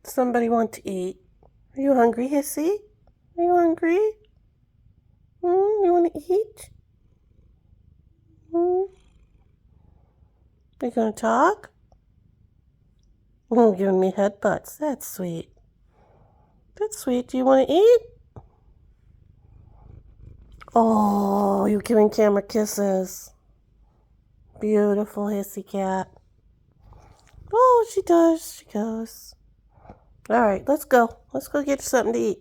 Somebody want to eat? Are you hungry, Hissy? Are you hungry? You want to eat? Are you going to talk? Giving me headbutts. That's sweet. That's sweet. Do you want to eat? Oh, you're giving camera kisses. Beautiful hissy cat. Oh, she does. She goes. All right, let's go. Let's go get something to eat.